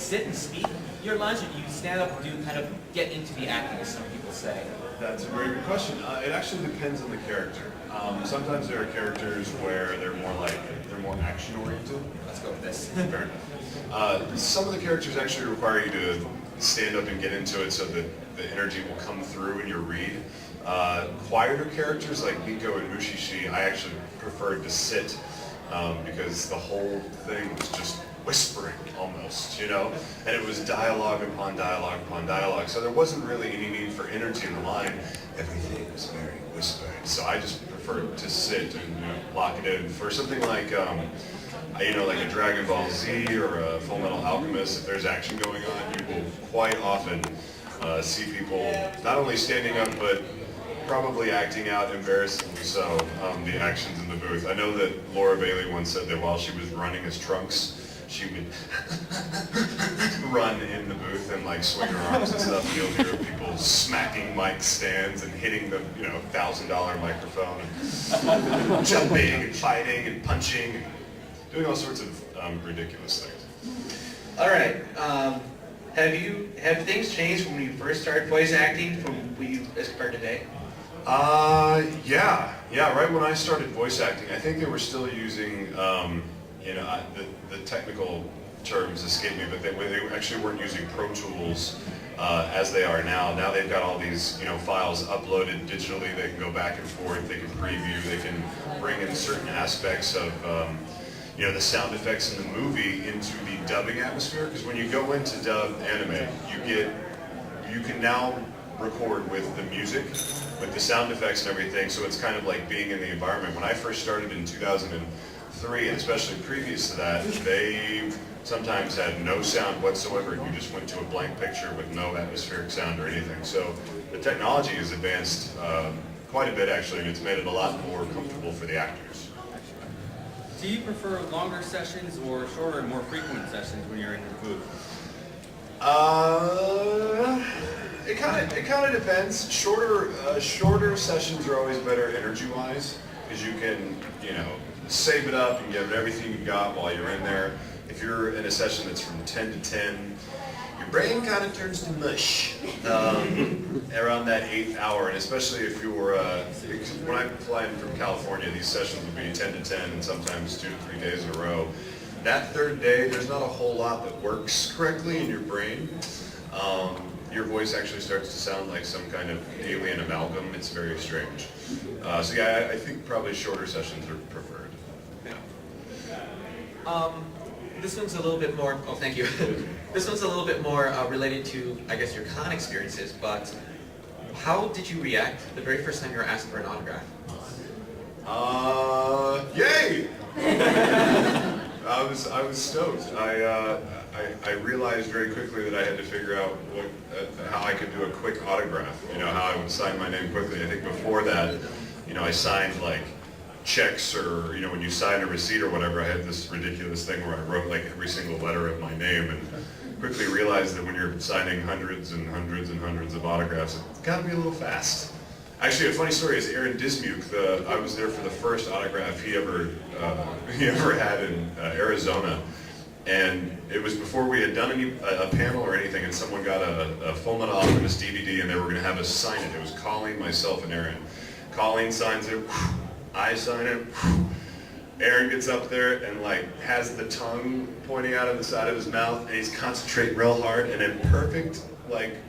sit and speak your lines, or do you stand up and do kind of get into the acting, as some people say? That's a very good question. It actually depends on the character. Sometimes there are characters where they're more action oriented. Let's go with this. Fair enough. Some of the characters actually require you to stand up and get into it so that the energy will come through in your read. Quieter characters like Miko and Mushishi, I actually preferred to sit because the whole thing was just whispering almost, you know? And it was dialogue upon dialogue upon dialogue, so there wasn't really any need for energy in the line. Everything was very whispered, so I just preferred to sit and lock it in. For something like, like a Dragon Ball Z or a Full Metal Alchemist, if there's action going on, you will quite often see people not only standing up, but probably acting out embarrassingly so the actions in the booth. I know that Laura Bailey once said that while she was running as Trunks, she would run in the booth and like swing her arms and stuff. You'll hear people smacking mic stands and hitting the $1,000 microphone, and jumping and fighting and punching, and doing all sorts of ridiculous things. All right. Have things changed from when you first started voice acting from when you as compared to today? Yeah. Right when I started voice acting, I think they were still using, the technical terms escape me, but they actually weren't using Pro Tools as they are now. Now they've got all these, files uploaded digitally. They can go back and forth. They can preview. They can bring in certain aspects of, the sound effects in the movie into the dubbing atmosphere. Because when you go into dub anime, you can now record with the music, with the sound effects and everything, so it's kind of like being in the environment. When I first started in 2003, and especially previous to that, they sometimes had no sound whatsoever. You just went to a blank picture with no atmospheric sound or anything. So the technology has advanced quite a bit actually, and it's made it a lot more comfortable for the actors. Do you prefer longer sessions or shorter and more frequent sessions when you're in the booth? It kind of depends. Shorter sessions are always better energy-wise, because you can, save it up and give it everything you got while you're in there. If you're in a session that's from 10 to 10, your brain kind of turns to mush around that 8th hour, and especially if you're, when I fly in from California, these sessions will be 10 to 10 and sometimes 2 to 3 days in a row. That third day, there's not a whole lot that works correctly in your brain. Your voice actually starts to sound like some kind of alien amalgam. It's very strange. So yeah, I think probably shorter sessions are preferred. This one's a little bit more, oh thank you. This one's a little bit more related to, I guess, your con experiences, but how did you react the very first time you were asked for an autograph? Yay! I was stoked. I realized very quickly that I had to figure out how I could do a quick autograph. How I would sign my name quickly. I think before that, I signed like checks, or when you sign a receipt or whatever. I had this ridiculous thing where I wrote like every single letter of my name, and quickly realized that when you're signing hundreds and hundreds and hundreds of autographs, it's got to be a little fast. Actually, a funny story is Aaron Dismuke. I was there for the first autograph he ever had in Arizona, and it was before we had done a panel or anything, and someone got a Full Metal Alchemist DVD, and they were going to have us sign it. It was Colleen, myself, and Aaron. Colleen signs it. I sign it. Aaron gets up there and has the tongue pointing out of the side of his mouth, and he's concentrating real hard, and in perfect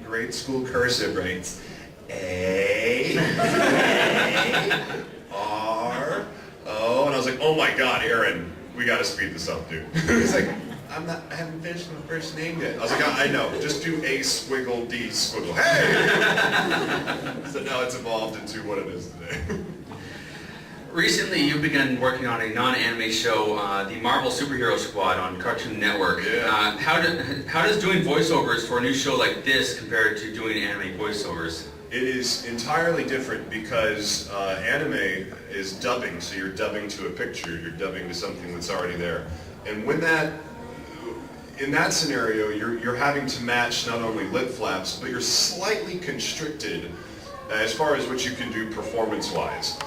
grade school cursive writes A, R, O, and I was like, oh my God, Aaron, we gotta speed this up, dude. He's like, I haven't finished my first name yet. I was like, I know, just do A squiggle D squiggle. Hey! So now it's evolved into what it is today. Recently, you've begun working on a non-anime show, the Marvel Superhero Squad on Cartoon Network. Yeah. How does doing voiceovers for a new show like this compare to doing anime voiceovers? It is entirely different because anime is dubbing, so you're dubbing to a picture, you're dubbing to something that's already there. And in that scenario, you're having to match not only lip flaps, but you're slightly constricted as far as what you can do performance-wise.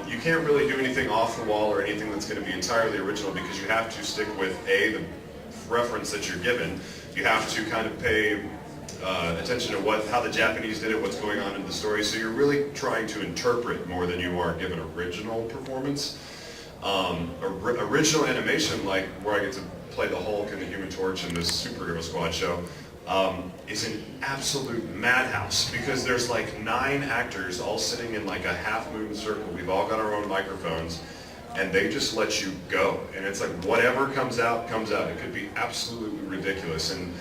You can't really do anything off the wall or anything that's going to be entirely original, because you have to stick with A, the reference that you're given. You have to kind of pay attention to how the Japanese did it, what's going on in the story. So you're really trying to interpret more than you are given original performance. Original animation, like where I get to play the Hulk and the Human Torch in this Superhero Squad show, is an absolute madhouse because there's like 9 actors all sitting in like a half-moon circle. We've all got our own microphones, and they just let you go. And it's like whatever comes out, comes out. It could be absolutely ridiculous. And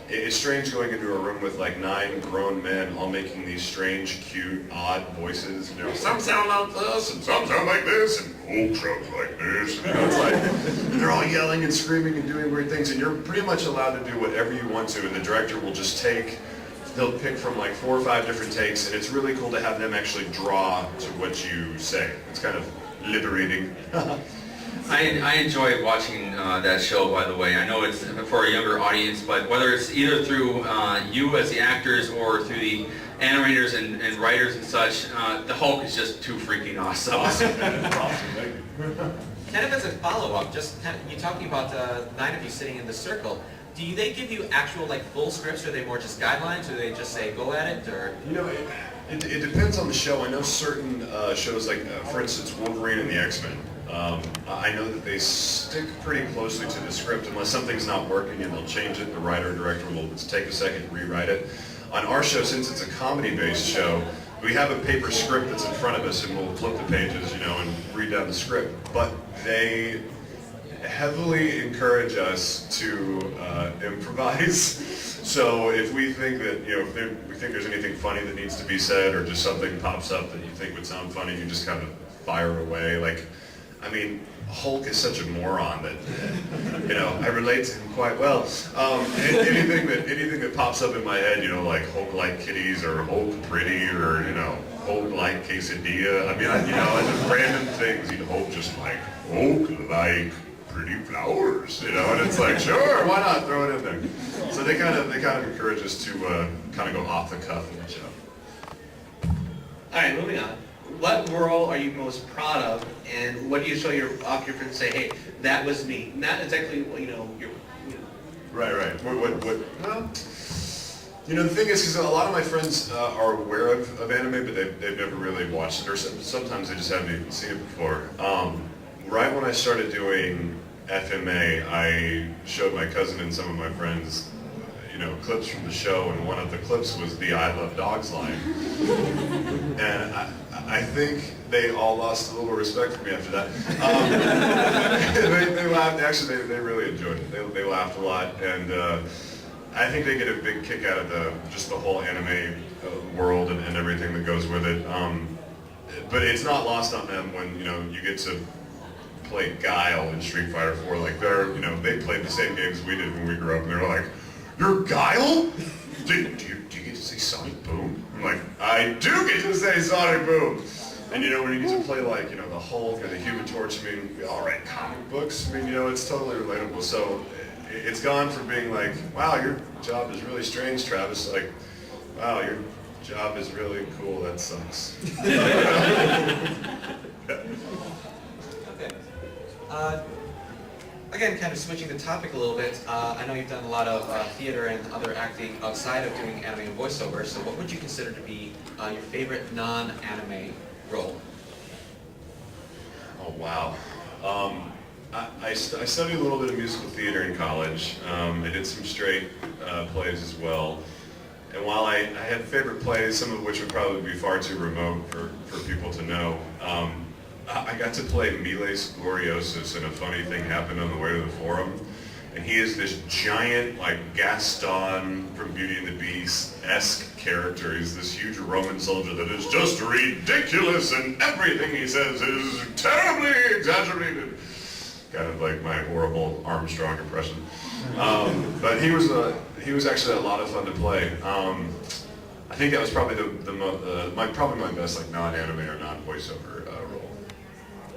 it's strange going into a room with like 9 grown men all making these strange, cute, odd voices. You know, some sound like this, and some sound like this, and Hulk sounds like this. You know, it's like they're all yelling and screaming and doing weird things, and you're pretty much allowed to do whatever you want to, and the director will just they'll pick from like 4 or 5 different takes, and it's really cool to have them actually draw to what you say. It's kind of liberating. I enjoy watching that show, by the way. I know it's for a younger audience, but whether it's either through you as the actors or through the animators and writers and such, the Hulk is just too freaking awesome. Kind of as a follow-up, just kind of, you talking about 9 of you sitting in the circle. Do they give you actual like full scripts, or are they more just guidelines, or do they just say go at it, or? You know, it depends on the show. I know certain shows, like for instance, Wolverine and the X-Men. I know that they stick pretty closely to the script unless something's not working, and they'll change it. The writer or director will take a second and rewrite it. On our show, since it's a comedy-based show, we have a paper script that's in front of us, and we'll flip the pages, you know, and read down the script. But they heavily encourage us to improvise. So if we think that, you know, we think there's anything funny that needs to be said, or just something pops up that you think would sound funny, you just kind of fire away. Like, I mean, Hulk is such a moron that, you know, I relate to him quite well. Anything that pops up in my head, you know, like Hulk-like kitties, or Hulk pretty, or, you know, Hulk-like quesadilla. I mean, you know, just random things. You know, Hulk just like Hulk-like pretty flowers, you know, and it's like, sure, why not throw it in there? So they kind of encourage us to kind of go off the cuff in the show. All right, moving on. What role are you most proud of, and what do you show off your friends and say, hey, that was me? Not exactly, you know, Right. What? Well, you know, the thing is, because a lot of my friends are aware of anime, but they've never really watched it, or sometimes they just haven't even seen it before. Right when I started doing FMA, I showed my cousin and some of my friends, you know, clips from the show, and one of the clips was the "I love dogs" line. And I think they all lost a little respect for me after that. They laughed. Actually, they really enjoyed it. They laughed a lot, and I think they get a big kick out of just the whole anime world and everything that goes with it. But it's not lost on them when, you know, you get to play Guile in Street Fighter 4. Like they played the same games we did when we grew up, and they're like, "You're Guile? Do you get to say Sonic Boom?" I'm like, "I do get to say Sonic Boom." And you know, when you get to play like, you know, the Hulk or the Human Torch, I mean, we all write comic books. I mean, you know, it's totally relatable. So it's gone from being like, "Wow, your job is really strange, Travis," like, "Wow, your job is really cool. That sucks." Okay. Again, kind of switching the topic a little bit, I know you've done a lot of theater and other acting outside of doing anime and voiceover, so what would you consider to be your favorite non-anime role? Oh, wow. I studied a little bit of musical theater in college. I did some straight plays as well. And while I had favorite plays, some of which would probably be far too remote for people to know, I got to play Miles Gloriosus, and a funny thing happened on the way to the forum. And he is this giant, like, Gaston from Beauty and the Beast-esque character. He's this huge Roman soldier that is just ridiculous, and everything he says is terribly exaggerated. Kind of like my horrible Armstrong impression. But he was actually a lot of fun to play. I think that was probably probably my best, like, non-anime or non-voiceover